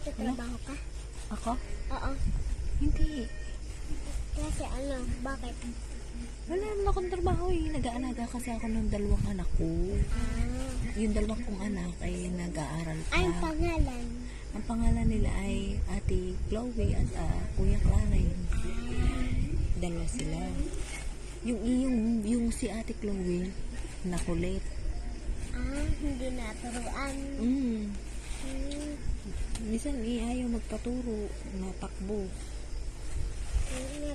Nagtrabaho ka? Ako? Oo. Hindi. Kasi ano, bakit? Wala naman akong trabaho eh. Nag-aalaga kasi ako ng dalawang anak ko. Yung dalawang kong anak ay nag-aaral pa. Ang pangalan? Ang pangalan nila ay Ate Chloe at Kuya Clanay. Dalawa sila. Yung si Ate Chloe, nakulit. Hindi naturuan. Minsan ayaw magpaturo, natakbo.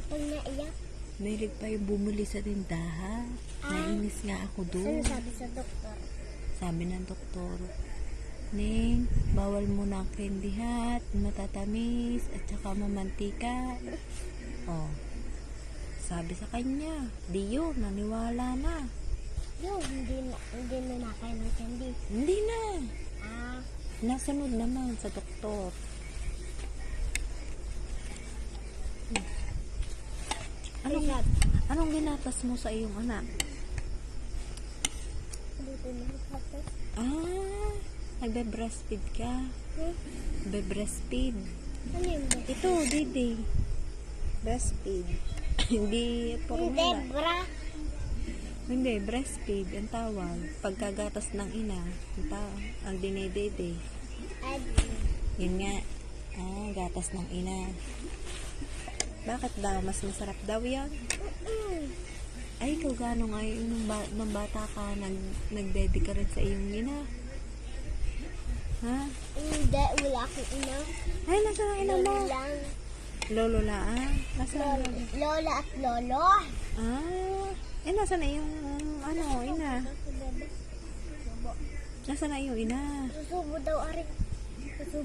Pag naiyak? Mahilig pa yung bumili sa tindahan. Nainis nga ako doon. Ano sabi sa doktor? Sabi ng doktor, Ning, bawal mo na ang candy hat, matatamis, at saka mamantika. Oh, sabi sa kanya, di yun, naniwala na. Hindi na nakain ng candy. Hindi na. Ah, Nasunod naman sa doktor. Anong ginatas mo sa iyong anak? dito na nakatas. Nagbe-breastfeed ka. Nagbe-breastfeed. Ano yung ba? Ito, Dede. Breastfeed. Hindi, formula. Debra. Hindi, breastfeed ang tawag. Pagkagatas ng ina, ang dinedede. Yun nga, gatas ng ina. Bakit daw? Mas masarap daw yan? Ay, ikaw gano'n nga nung bata ka, nagdede ka rin sa iyong ina. Ha? Hindi, wala akong ina. Ay, nasa ang ina mo? Lolo lang. Lolo lang? Nasa Lola at lolo. nasa na yung, ina? Nasa na yung ina? Susubo daw, Ari. Susubo.